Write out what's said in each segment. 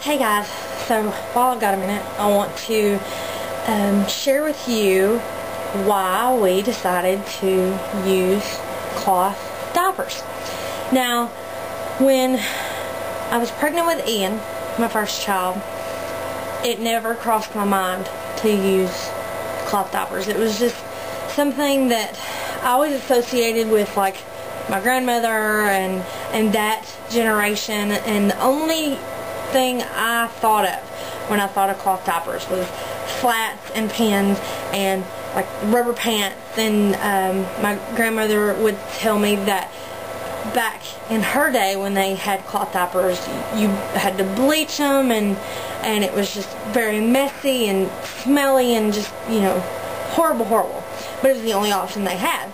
Hey guys, so while I've got a minute, I want to share with you why we decided to use cloth diapers. Now, when I was pregnant with Ian, my first child, it never crossed my mind to use cloth diapers. It was just something that I always associated with like my grandmother and that generation, and the only thing I thought of when I thought of cloth diapers was flats and pins and like rubber pants. And my grandmother would tell me that back in her day when they had cloth diapers, you had to bleach them, and it was just very messy and smelly and just, you know, horrible. But it was the only option they had.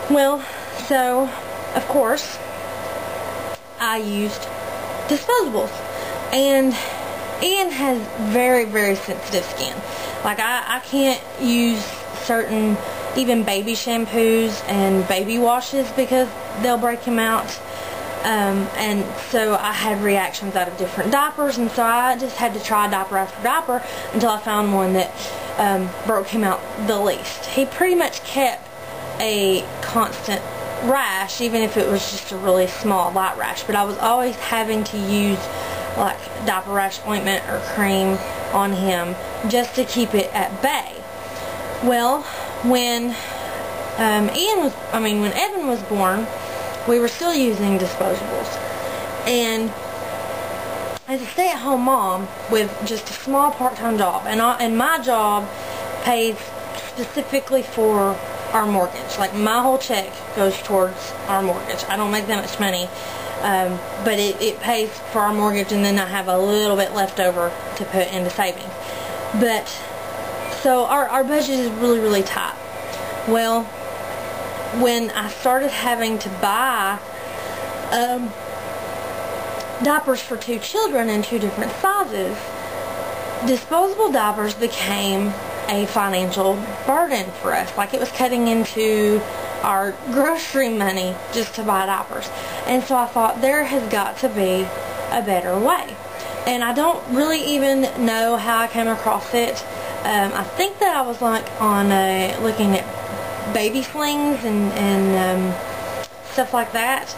Well, so of course I used disposables. And Ian has very sensitive skin. Like I can't use certain even baby shampoos and baby washes because they'll break him out. And so I had reactions out of different diapers, and so I just had to try diaper after diaper until I found one that broke him out the least. He pretty much kept a constant rash, even if it was just a really small light rash, but I was always having to use like diaper rash ointment or cream on him just to keep it at bay. Well, when when Evan was born, we were still using disposables, and as a stay-at-home mom with just a small part-time job, and my job pays specifically for our mortgage. Like my whole check goes towards our mortgage. I don't make that much money. But it pays for our mortgage, and then I have a little bit left over to put into savings. But so our budget is really tight. Well, when I started having to buy diapers for two children in two different sizes, disposable diapers became a financial burden for us. Like it was cutting into our grocery money just to buy diapers. And so I thought there has got to be a better way. And I don't really even know how I came across it. I think that I was like on looking at baby slings and stuff like that.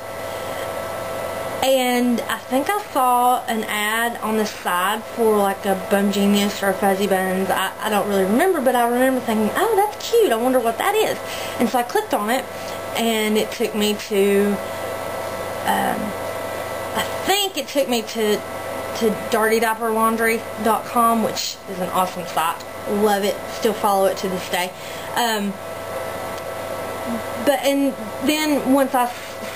And I think I saw an ad on the side for like a Bum Genius or a Fuzzy Buns. I don't really remember, but I remember thinking, oh, that's cute. I wonder what that is. And so I clicked on it, and it took me to, I think it took me to dirtydiaperlaundry.com, which is an awesome site. Love it. Still follow it to this day. And then once I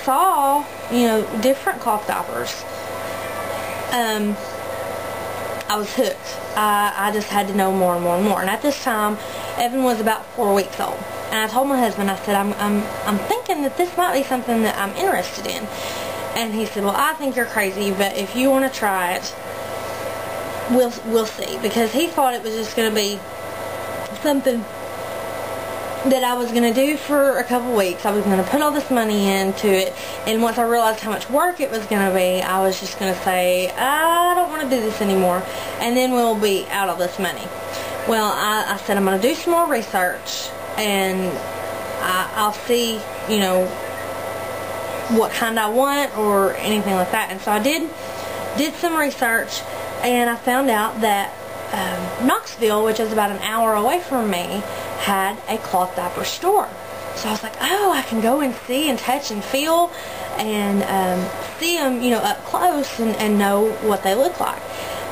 saw, you know, different cloth diapers, I was hooked. I just had to know more and more. And at this time, Evan was about 4 weeks old. And I told my husband, I said, I'm thinking that this might be something that I'm interested in. And he said, well, I think you're crazy, but if you want to try it, we'll see. Because he thought it was just going to be something that I was going to do for a couple weeks. I was going to put all this money into it, and once I realized how much work it was going to be, I was just going to say, I don't want to do this anymore, and then we'll be out of this money. Well, I said I'm going to do some more research, and I'll see, you know, what kind I want or anything like that. And so I did some research, and I found out that Knoxville, which is about an hour away from me, had a cloth diaper store. So I was like, oh, I can go and see and touch and feel and see them, you know, up close and know what they look like.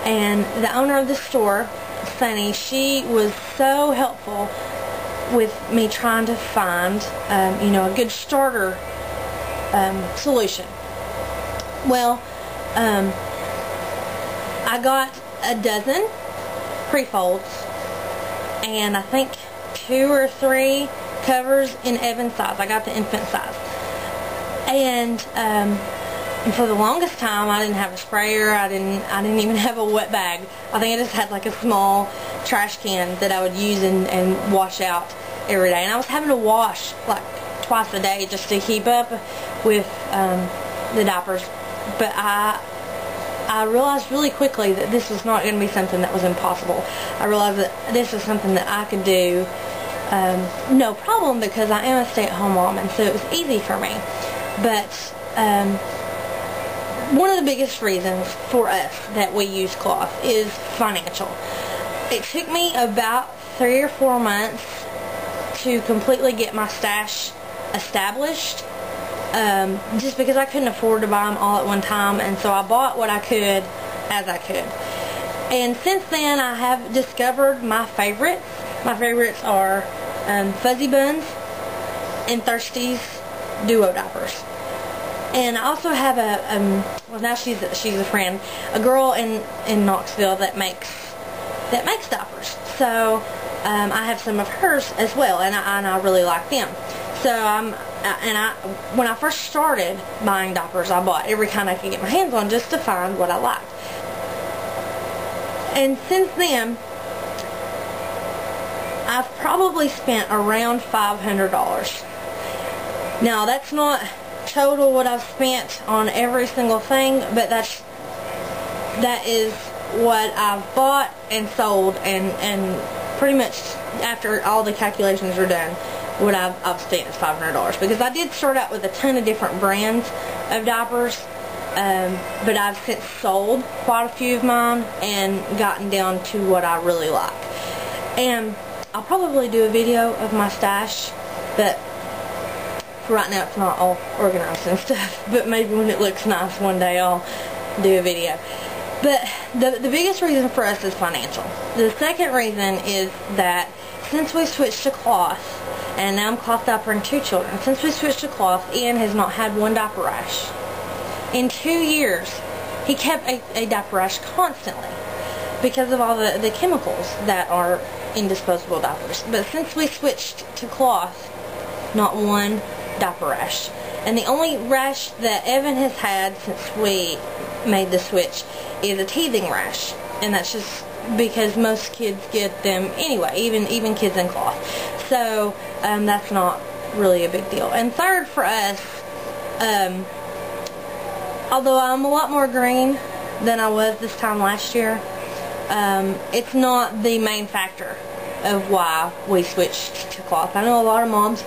And the owner of the store, Sunny, she was so helpful with me trying to find, you know, a good starter solution. Well, I got a dozen pre-folds, and I think 2 or 3 covers in Evan's size. I got the infant size. And for the longest time, I didn't have a sprayer. I didn't even have a wet bag. I think I just had like a small trash can that I would use and wash out every day. And I was having to wash like twice a day just to keep up with the diapers. But I realized really quickly that this was not going to be something that was impossible. I realized that this was something that I could do no problem, because I am a stay-at-home mom, and so it was easy for me. But one of the biggest reasons for us that we use cloth is financial. It took me about 3 or 4 months to completely get my stash established, just because I couldn't afford to buy them all at one time, and so I bought what I could as I could. And since then, I have discovered my favorites. My favorites are Fuzzy Buns and Thirsty's Duo diapers. And I also have well, now she's a friend, a girl in Knoxville that makes diapers. So I have some of hers as well, and I really like them. So when I first started buying diapers, I bought every kind I could get my hands on just to find what I liked. And since then, I've probably spent around $500. Now, that's not total what I've spent on every single thing, but that is what I've bought and sold, and pretty much after all the calculations are done, what I've spent is $500, because I did start out with a ton of different brands of diapers, but I've since sold quite a few of mine and gotten down to what I really like. And I'll probably do a video of my stash, but for right now it's not all organized and stuff, but maybe when it looks nice one day I'll do a video. But the biggest reason for us is financial. The second reason is that since we switched to cloth, and now I'm cloth diapering 2 children, since we switched to cloth, Ian has not had one diaper rash. In 2 years, he kept a diaper rash constantly because of all the chemicals that are in disposable diapers. But since we switched to cloth, not one diaper rash. And the only rash that Evan has had since we made the switch is a teething rash, and that's just because most kids get them anyway, even kids in cloth. So that's not really a big deal. And third, for us, although I'm a lot more green than I was this time last year, it's not the main factor of why we switched to cloth. I know a lot of moms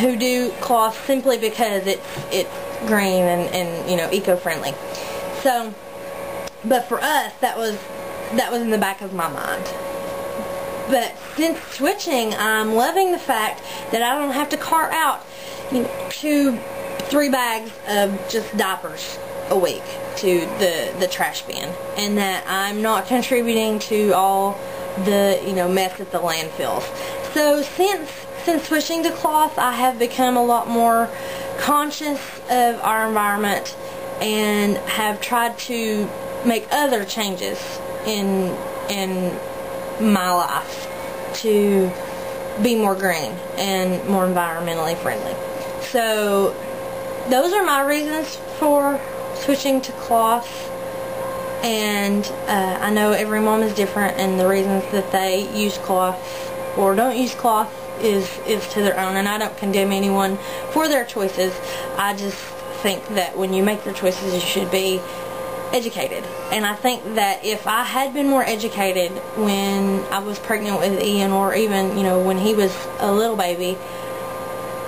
who do cloth simply because it's green and you know, eco-friendly. So, but for us, that was in the back of my mind. But since switching, I'm loving the fact that I don't have to cart out, you know, 2-3 bags of just diapers a week to the trash bin, and that I'm not contributing to all the, you know, mess at the landfills. So since switching to cloth, I have become a lot more conscious of our environment and have tried to make other changes in my life to be more green and more environmentally friendly. So those are my reasons for switching to cloth, and I know every mom is different, and the reasons that they use cloth or don't use cloth is to their own, and I don't condemn anyone for their choices. I just think that when you make the choices, you should be educated. And I think that if I had been more educated when I was pregnant with Ian, or even, you know, when he was a little baby,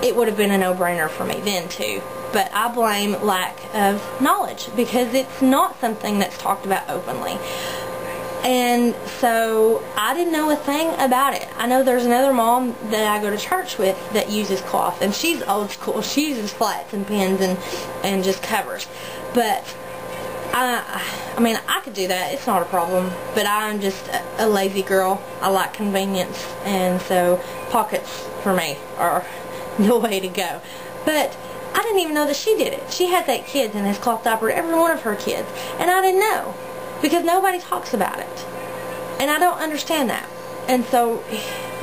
it would have been a no-brainer for me then too. But I blame lack of knowledge, because it's not something that's talked about openly. And so I didn't know a thing about it. I know there's another mom that I go to church with that uses cloth, and she's old school. She uses flats and pins and just covers. But I mean, I could do that. It's not a problem. But I'm just a lazy girl. I like convenience, and so pockets for me are the way to go. But I didn't even know that she did it. She has 8 kids and has cloth diapered every one of her kids, and I didn't know, because nobody talks about it, and I don't understand that. And so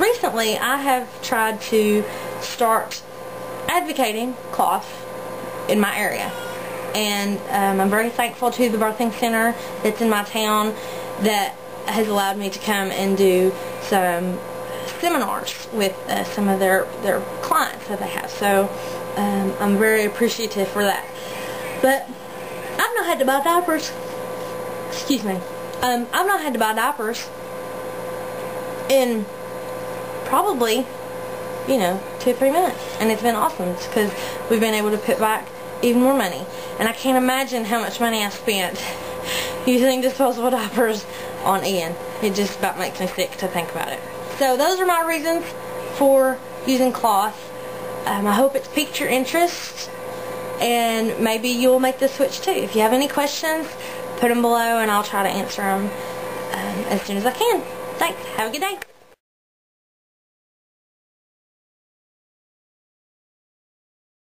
recently I have tried to start advocating cloth in my area, and I'm very thankful to the birthing center that's in my town that has allowed me to come and do some seminars with some of their clients that they have. So I'm very appreciative for that. But I don't know not had to buy diapers. Excuse me. I've not had to buy diapers in probably, 2 or 3 minutes, and it's been awesome because we've been able to put back even more money. And I can't imagine how much money I spent using disposable diapers on Ian. It just about makes me sick to think about it. So those are my reasons for using cloth. I hope it's piqued your interest, and maybe you'll make the switch too. If you have any questions, put them below and I'll try to answer them as soon as I can. Thanks. Have a good day.